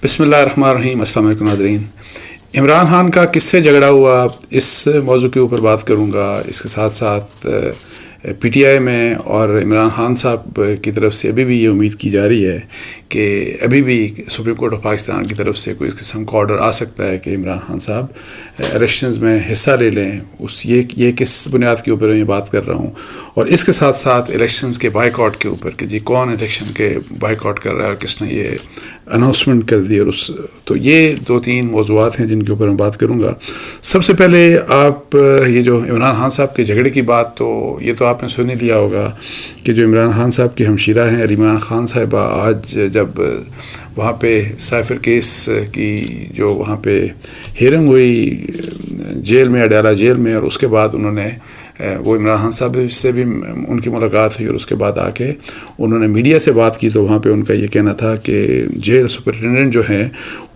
بسم اللہ الرحمن الرحیم. السلام علیکم ناظرین. عمران خان کا کس سے جھگڑا ہوا، اس موضوع کے اوپر بات کروں گا. اس کے ساتھ ساتھ پی ٹی آئی میں اور عمران خان صاحب کی طرف سے ابھی بھی یہ امید کی جا رہی ہے کہ ابھی بھی سپریم کورٹ آف پاکستان کی طرف سے کوئی اس قسم کا آرڈر آ سکتا ہے کہ عمران خان صاحب الیکشنز میں حصہ لے لیں. یہ کس بنیاد کے اوپر میں بات کر رہا ہوں، اور اس کے ساتھ ساتھ الیکشنز کے بائیک آؤٹ کے اوپر کہ جی کون الیکشن کے بائیک آؤٹ کر رہا ہے اور کس نے یہ اناؤنسمنٹ کر دی. اور تو یہ 2-3 موضوعات ہیں جن کے اوپر میں بات کروں گا. سب سے پہلے آپ یہ جو عمران خان صاحب کے جھگڑے کی بات، تو یہ تو آپ نے سن ہی لیا ہوگا کہ جو عمران خان صاحب کی ہمشیرہ ہیں علیمہ خان صاحبہ، آج جب وہاں پہ سائفر کیس کی جو وہاں پہ ہیئرنگ ہوئی جیل میں، اڈیالہ جیل میں، اور اس کے بعد انہوں نے وہ عمران خان صاحب سے بھی ان کی ملاقات ہوئی، اور اس کے بعد آ کے انہوں نے میڈیا سے بات کی. تو وہاں پہ ان کا یہ کہنا تھا کہ جیل سپرنٹینڈنٹ جو ہیں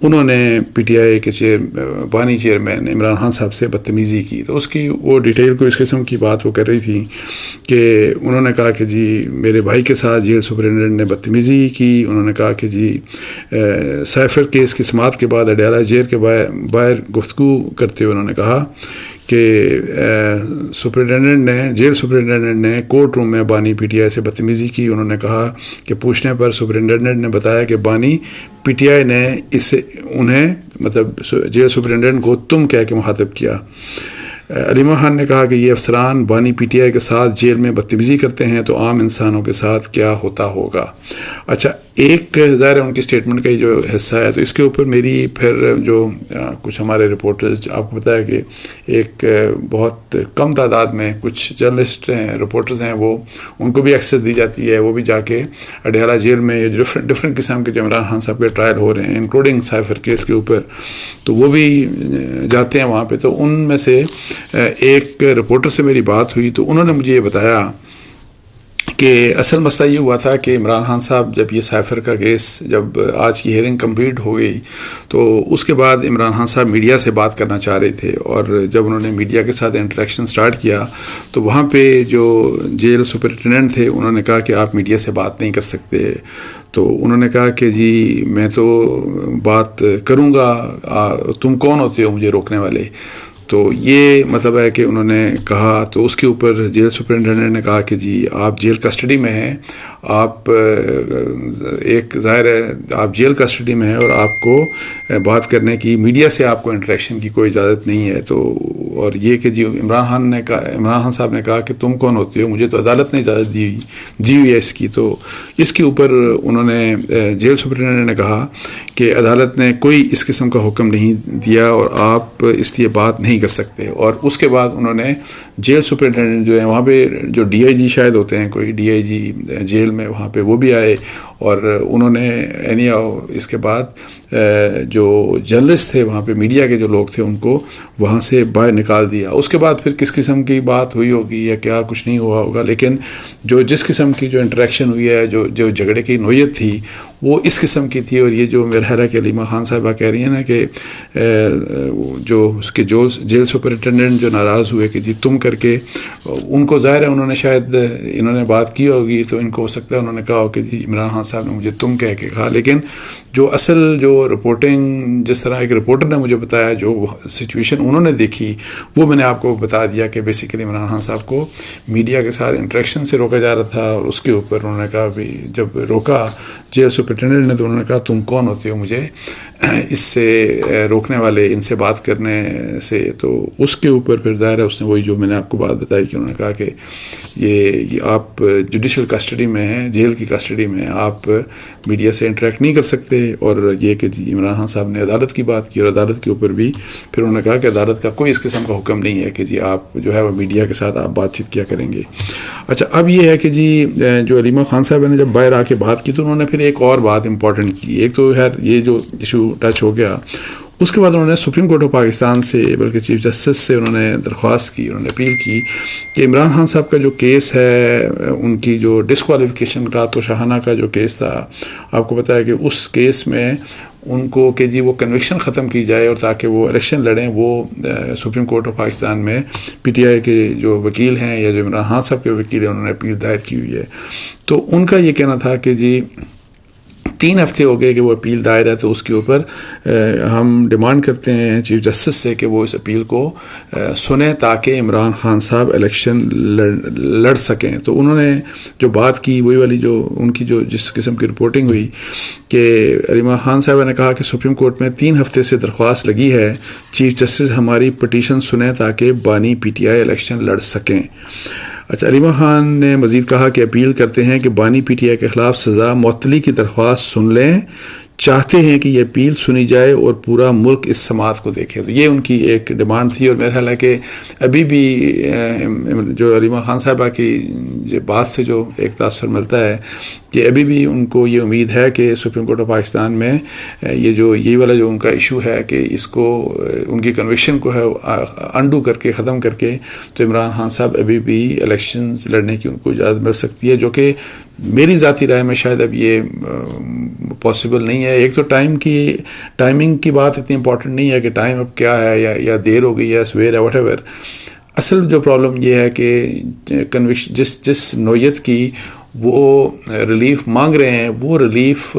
انہوں نے پی ٹی آئی کے بانی چیئرمین عمران خان صاحب سے بدتمیزی کی. تو اس کی وہ ڈیٹیل کو اس قسم کی بات وہ کر رہی تھی کہ انہوں نے کہا کہ جی میرے بھائی کے ساتھ جیل سپرنٹینڈنٹ نے بدتمیزی کی. انہوں نے کہا کہ جی سائفر کیس کی سماعت کے بعد اڈیالہ جیل کے باہر گفتگو کرتے ہوئے انہوں نے کہا کہ جیل سپرنٹینڈنٹ نے کورٹ روم میں بانی پی ٹی آئی سے بدتمیزی کی. انہوں نے کہا کہ پوچھنے پر سپرنٹینڈنٹ نے بتایا کہ بانی پی ٹی آئی نے انہیں مطلب جیل سپرنٹینڈنٹ کو تم کہہ کے مخاطب کیا. علیمہ خان نے کہا کہ یہ افسران بانی پی ٹی آئی کے ساتھ جیل میں بدتمیزی کرتے ہیں تو عام انسانوں کے ساتھ کیا ہوتا ہوگا. اچھا، ایک ظاہر ہے ان کی سٹیٹمنٹ کا جو حصہ ہے، تو اس کے اوپر میری پھر جو کچھ ہمارے رپورٹرز، آپ کو پتہ ہے کہ ایک بہت کم تعداد میں کچھ جرنلسٹ ہیں، رپورٹرز ہیں، وہ ان کو بھی ایکسیس دی جاتی ہے. وہ بھی جا کے اڈیالہ جیل میں ڈفرینٹ قسم کے جو عمران خان صاحب کے ٹرائل ہو رہے ہیں انکلوڈنگ سائفر کیس کے اوپر، تو وہ بھی جاتے ہیں وہاں پہ. تو ان میں سے ایک رپورٹر سے میری بات ہوئی تو انہوں نے مجھے یہ بتایا کہ اصل مسئلہ یہ ہوا تھا کہ عمران خان صاحب جب یہ سائفر کا کیس جب آج کی ہیئرنگ کمپلیٹ ہو گئی تو اس کے بعد عمران خان صاحب میڈیا سے بات کرنا چاہ رہے تھے، اور جب انہوں نے میڈیا کے ساتھ انٹریکشن سٹارٹ کیا تو وہاں پہ جو جیل سپرنٹینڈنٹ تھے انہوں نے کہا کہ آپ میڈیا سے بات نہیں کر سکتے. تو انہوں نے کہا کہ جی میں تو بات کروں گا، تم کون ہوتے ہو مجھے روکنے والے. تو یہ مطلب ہے کہ انہوں نے کہا، تو اس کے اوپر جیل سپرنٹینڈنٹ نے کہا کہ جی آپ جیل کسٹڈی میں ہیں، آپ ایک ظاہر ہے آپ جیل کسٹڈی میں ہیں اور آپ کو بات کرنے کی، میڈیا سے آپ کو انٹریکشن کی کوئی اجازت نہیں ہے. تو اور یہ کہ جی عمران خان صاحب نے کہا کہ تم کون ہوتے ہو، مجھے تو عدالت نے اجازت دی ہوئی ہے اس کی. تو اس کے اوپر انہوں نے جیل سپرنٹینڈنٹ نے کہا کہ عدالت نے کوئی اس قسم کا حکم نہیں دیا اور آپ اس لیے بات نہیں کر سکتے. اور اس کے بعد انہوں نے جیل سپرنٹینڈنٹ جو ہے وہاں پہ جو ڈی آئی جی شاید ہوتے ہیں، کوئی ڈی آئی جی جیل میں وہاں پہ وہ بھی آئے، اور انہوں نے اس کے بعد جو جرنلسٹ تھے وہاں پہ میڈیا کے جو لوگ تھے ان کو وہاں سے باہر نکال دیا. اس کے بعد پھر کس قسم کی بات ہوئی ہوگی یا کیا کچھ نہیں ہوا ہوگا، لیکن جس قسم کی جو انٹریکشن ہوئی ہے، جو جھگڑے کی نوعیت تھی وہ اس قسم کی تھی. اور یہ جو میرا خیال ہے کہ علیمہ خان صاحبہ کہہ رہی ہیں نا کہ جو اس کے جیل سپرنٹینڈنٹ جو ناراض ہوئے کہ جی تم کر کے، ان کو ظاہر ہے انہوں نے بات کی ہوگی تو ان کو ہو سکتا ہے انہوں نے کہا ہو کہ جی عمران خان صاحب نے مجھے تم کہہ کے کہا. لیکن جو اصل جو رپورٹنگ، جس طرح ایک رپورٹر نے مجھے بتایا جو سچویشن انہوں نے دیکھی، وہ میں نے آپ کو بتا دیا کہ بیسیکلی عمران خان صاحب کو میڈیا کے ساتھ انٹریکشن سے روکا جا رہا تھا. اور اس کے اوپر انہوں نے کہا بھی جب روکا جیل سپرنٹینڈنٹ نے تو انہوں نے کہا تم کون ہوتے ہو مجھے اس سے روکنے والے، ان سے بات کرنے سے. تو اس کے اوپر پھر ظاہر ہے اس نے وہی جو میں نے آپ کو بات بتائی کہ انہوں نے کہا کہ یہ آپ جوڈیشل کسٹڈی میں ہیں، جیل کی کسٹڈی میں ہیں، آپ میڈیا سے انٹریکٹ نہیں کر سکتے. اور یہ کہ جی عمران خان صاحب نے عدالت کی بات کی، اور عدالت کے اوپر بھی پھر انہوں نے کہا کہ عدالت کا کوئی اس قسم کا حکم نہیں ہے کہ جی آپ جو ہے وہ میڈیا کے ساتھ آپ بات چیت کیا کریں گے. اچھا، اب یہ ہے کہ جی جو علیمہ خان صاحب نے جب باہر آ کے بات کی تو انہوں نے پھر ایک اور بات امپورٹنٹ کی. ایک تو خیر یہ جو ایشو ٹچ ہو گیا، اس کے بعد انہوں نے سپریم کورٹ آف پاکستان سے بلکہ چیف جسٹس سے انہوں نے درخواست کی، انہوں نے اپیل کی کہ عمران خان صاحب کا جو کیس ہے، ان کی جو ڈسکوالیفیکیشن کا تو شاہانہ کا جو کیس تھا، آپ کو پتہ ہے کہ اس کیس میں ان کو کہ جی وہ کنوکشن ختم کی جائے اور تاکہ وہ الیکشن لڑیں. وہ سپریم کورٹ آف پاکستان میں پی ٹی آئی کے جو وکیل ہیں یا جو عمران خان صاحب کے وکیل ہیں انہوں نے اپیل دائر کی ہوئی ہے. تو ان کا یہ کہنا تھا کہ جی 3 ہفتے ہو گئے کہ وہ اپیل دائر ہے، تو اس کے اوپر ہم ڈیمانڈ کرتے ہیں چیف جسٹس سے کہ وہ اس اپیل کو سنیں تاکہ عمران خان صاحب الیکشن لڑ سکیں. تو انہوں نے جو بات کی وہی والی جو ان کی جو جس قسم کی رپورٹنگ ہوئی کہ علی خان صاحبہ نے کہا کہ سپریم کورٹ میں 3 ہفتے سے درخواست لگی ہے چیف جسٹس ہماری پٹیشن سنیں تاکہ بانی پی ٹی آئی الیکشن لڑ سکیں. اچھا، علی خان نے مزید کہا کہ اپیل کرتے ہیں کہ بانی پی ٹی آئی کے خلاف سزا معطلی کی درخواست سن لیں، چاہتے ہیں کہ یہ اپیل سنی جائے اور پورا ملک اس سماعت کو دیکھے. تو یہ ان کی ایک ڈیمانڈ تھی، اور میرا خیال ہے کہ ابھی بھی جو علی خان صاحبہ کی بات سے جو ایک تاثر ملتا ہے کہ ابھی بھی ان کو یہ امید ہے کہ سپریم کورٹ آف پاکستان میں یہ والا جو ان کا ایشو ہے کہ اس کو ان کی کنوکشن کو ہے انڈو کر کے ختم کر کے تو عمران خان صاحب ابھی بھی الیکشنز لڑنے کی ان کو اجازت مل سکتی ہے، جو کہ میری ذاتی رائے میں شاید اب یہ پاسبل نہیں ہے. ایک تو ٹائمنگ کی بات اتنی امپورٹنٹ نہیں ہے کہ ٹائم اب کیا ہے یا دیر ہو گئی ہے سویر ہے واٹ ایور. اصل جو پرابلم یہ ہے کہ کنوکشن جس نوعیت کی وہ ریلیف مانگ رہے ہیں وہ ریلیف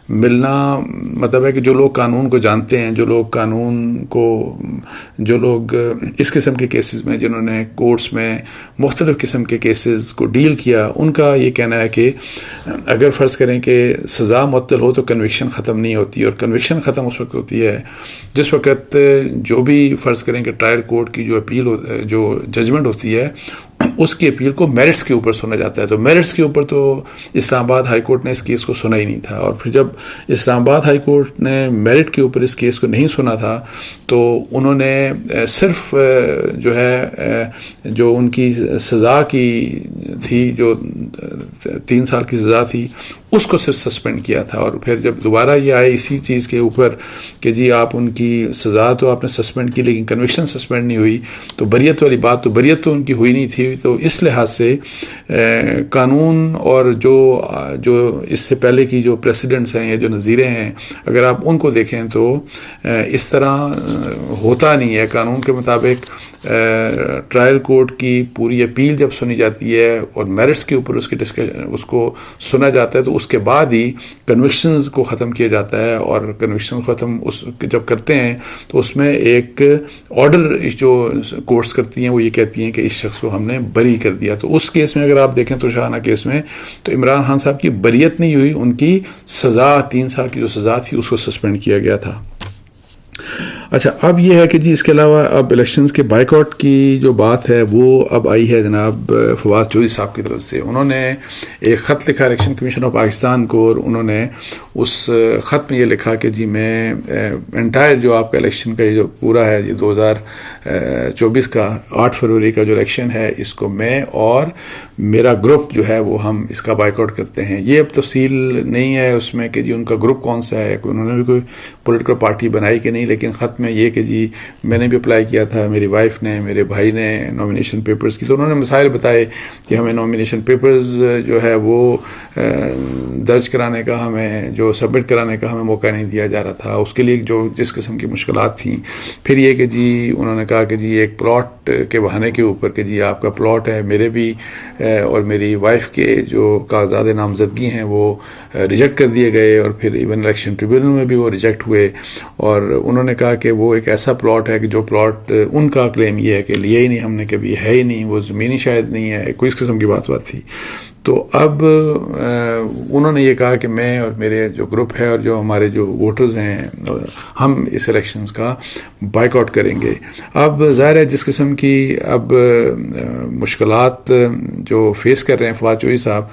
ملنا مطلب ہے کہ جو لوگ قانون کو جانتے ہیں، جو لوگ اس قسم کے کیسز میں جنہوں نے کورٹس میں مختلف قسم کے کیسز کو ڈیل کیا، ان کا یہ کہنا ہے کہ اگر فرض کریں کہ سزا معطل ہو تو کنوکشن ختم نہیں ہوتی، اور کنوکشن ختم اس وقت ہوتی ہے جس وقت جو بھی فرض کریں کہ ٹرائل کورٹ کی جو اپیل جو ججمنٹ ہوتی ہے اس کی اپیل کو میرٹس کے اوپر سنا جاتا ہے. تو میرٹس کے اوپر تو اسلام آباد ہائی کورٹ نے اس کیس کو سنا ہی نہیں تھا، اور پھر جب اسلام آباد ہائی کورٹ نے میرٹ کے اوپر اس کیس کو نہیں سنا تھا تو انہوں نے صرف جو ہے جو ان کی سزا کی تھی، جو 3 سال کی سزا تھی، اس کو صرف سسپینڈ کیا تھا. اور پھر جب دوبارہ یہ آئے اسی چیز کے اوپر کہ جی آپ ان کی سزا تو آپ نے سسپینڈ کی لیکن کنوکشن سسپینڈ نہیں ہوئی، تو بریت والی بات تو بریت تو ان کی ہوئی نہیں تھی. تو اس لحاظ سے قانون اور جو اس سے پہلے کی جو پریسیڈنٹس ہیں یا جو نظیریں ہیں اگر آپ ان کو دیکھیں تو اس طرح ہوتا نہیں ہے. قانون کے مطابق ٹرائل کورٹ کی پوری اپیل جب سنی جاتی ہے اور میرٹس کے اوپر اس کو سنا جاتا ہے تو اس کے بعد ہی کنوکشنز کو ختم کیا جاتا ہے، اور کنوکشن ختم جب کرتے ہیں تو اس میں ایک آرڈر جو کورٹس کرتی ہیں وہ یہ کہتی ہیں کہ اس شخص کو ہم نے بری کر دیا. تو اس کیس میں اگر آپ دیکھیں تو شاہانہ کیس میں تو عمران خان صاحب کی بریت نہیں ہوئی، ان کی سزا 3 سال کی جو سزا تھی اس کو سسپینڈ کیا گیا تھا. اچھا، اب یہ ہے کہ جی اس کے علاوہ اب الیکشنز کے بائیک آؤٹ کی جو بات ہے وہ اب آئی ہے جناب فواد چودھری صاحب کی طرف سے. انہوں نے ایک خط لکھا الیکشن کمیشن آف پاکستان کو، اور انہوں نے اس خط میں یہ لکھا کہ جی میں انٹائر جو آپ کا الیکشن کا یہ جو پورا ہے یہ 2024 کا 8 فروری کا جو الیکشن ہے اس کو میں اور میرا گروپ جو ہے وہ ہم اس کا بائیک آؤٹ کرتے ہیں. یہ اب تفصیل نہیں ہے اس میں کہ جی ان کا گروپ کون سا ہے، انہوں نے بھی کوئی پولیٹیکل پارٹی بنائی کہ نہیں، لیکن خط میں یہ کہ جی میں نے بھی اپلائی کیا تھا، میری وائف نے، میرے بھائی نے نامینیشن پیپرز کی، تو انہوں نے مسائل بتائے کہ ہمیں نامینیشن پیپرز جو ہے وہ درج کرانے کا ہمیں جو سبمٹ کرانے کا ہمیں موقع نہیں دیا جا رہا تھا، اس کے لیے جو جس قسم کی مشکلات تھیں. پھر یہ کہ جی انہوں نے کہا کہ جی ایک پلاٹ کے بہانے کے اوپر کہ جی آپ کا پلاٹ ہے، میرے بھی اور میری وائف کے جو کاغذات نامزدگی ہیں وہ ریجیکٹ کر دیے گئے، اور پھر ایون الیکشن ٹریبیونل میں بھی وہ ریجیکٹ ہوئے. اور انہوں نے کہا کہ وہ ایک ایسا پلاٹ ہے کہ جو پلاٹ ان کا کلیم یہ ہے کہ لیا ہی نہیں ہم نے، کبھی ہے ہی نہیں، وہ زمینی شاید نہیں ہے، کوئی اس قسم کی بات تھی. تو اب انہوں نے یہ کہا کہ میں اور میرے جو گروپ ہے اور جو ہمارے جو ووٹرز ہیں ہم اس الیکشنز کا بائیک آؤٹ کریں گے. اب ظاہر ہے جس قسم کی اب مشکلات جو فیس کر رہے ہیں فواد چودھری صاحب،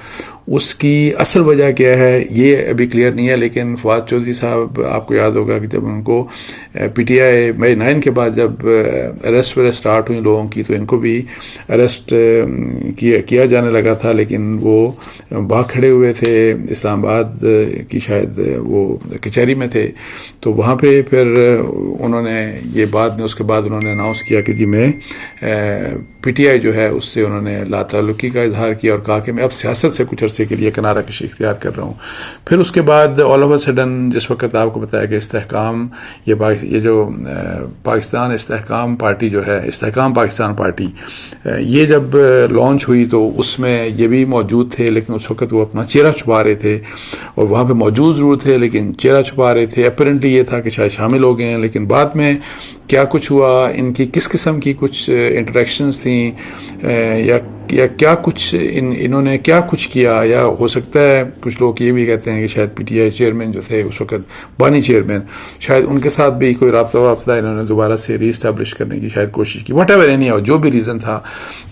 اس کی اصل وجہ کیا ہے یہ ابھی کلیئر نہیں ہے. لیکن فواد چودھری صاحب آپ کو یاد ہوگا کہ جب ان کو پی ٹی آئی مئی 9 کے بعد جب اریسٹ سٹارٹ ہوئی لوگوں کی تو ان کو بھی اریسٹ کیا جانے لگا تھا، لیکن وہ باہر کھڑے ہوئے تھے اسلام آباد کی شاید وہ کچہری میں تھے. تو وہاں پہ پھر انہوں نے یہ بات میں اس کے بعد انہوں نے اناؤنس کیا کہ جی میں پی ٹی آئی جو ہے اس سے انہوں نے لا تعلقی کا اظہار کیا اور کہا کہ میں اب سیاست سے کچھ عرصے کے لیے کنارہ کشی اختیار کر رہا ہوں. پھر اس کے بعد آل آف اے سڈن جس وقت آپ کو بتایا کہ استحکام یہ جو پاکستان استحکام پارٹی جو ہے استحکام پاکستان پارٹی یہ جب لانچ ہوئی تو اس میں یہ بھی موجود موجود تھے لیکن اس وقت وہ اپنا چہرہ چھپا رہے تھے، اور وہاں پہ موجود ضرور تھے لیکن چہرہ چھپا رہے تھے. اپیرنٹلی یہ تھا کہ شاید شامل ہو گئے ہیں، لیکن بعد میں کیا کچھ ہوا، ان کی کس قسم کی کچھ انٹریکشنز تھیں، یا کیا کچھ انہوں نے کیا کچھ کیا، یا ہو سکتا ہے کچھ لوگ یہ بھی کہتے ہیں کہ شاید پی ٹی آئی چیئرمین جو تھے اس وقت، بانی چیئرمین، شاید ان کے ساتھ بھی کوئی رابطہ انہوں نے دوبارہ سے ری اسٹیبلش کرنے کی شاید کوشش کی. واٹ ایور اینی ہو، جو بھی ریزن تھا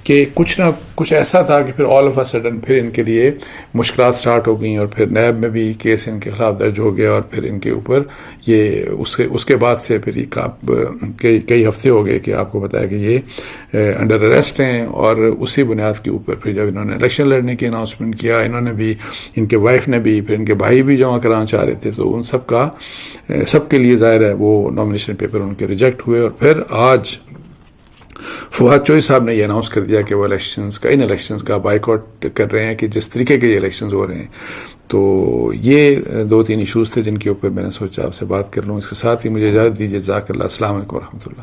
کہ کچھ نہ کچھ ایسا تھا کہ پھر آل آف اے سڈن پھر ان کے لیے مشکلات سٹارٹ ہو گئیں، اور پھر نیب میں بھی کیس ان کے خلاف درج ہو گیا، اور پھر ان کے اوپر یہ اس کے بعد سے پھر کئی ہفتے ہو گئے کہ آپ کو بتایا کہ یہ انڈر اریسٹ ہیں. اور اسی بنیاد کے اوپر پھر جب انہوں نے الیکشن لڑنے کی اناؤنسمنٹ کیا، انہوں نے بھی، ان کے وائف نے بھی، پھر ان کے بھائی بھی جمع کرانا چاہ رہے تھے، تو ان سب کے لیے ظاہر ہے وہ نامینیشن پیپر ان کے ریجیکٹ ہوئے. اور پھر آج فواد چوہدری صاحب نے یہ اناؤنس کر دیا کہ وہ ان الیکشنز کا بائیکاٹ کر رہے ہیں کہ جس طریقے کے یہ الیکشنز ہو رہے ہیں. تو یہ 2-3 ایشوز تھے جن کے اوپر میں نے سوچا آپ سے بات کر لوں. اس کے ساتھ ہی مجھے اجازت دیجیے. جزاک اللہ. السلام علیکم ورحمۃ اللہ.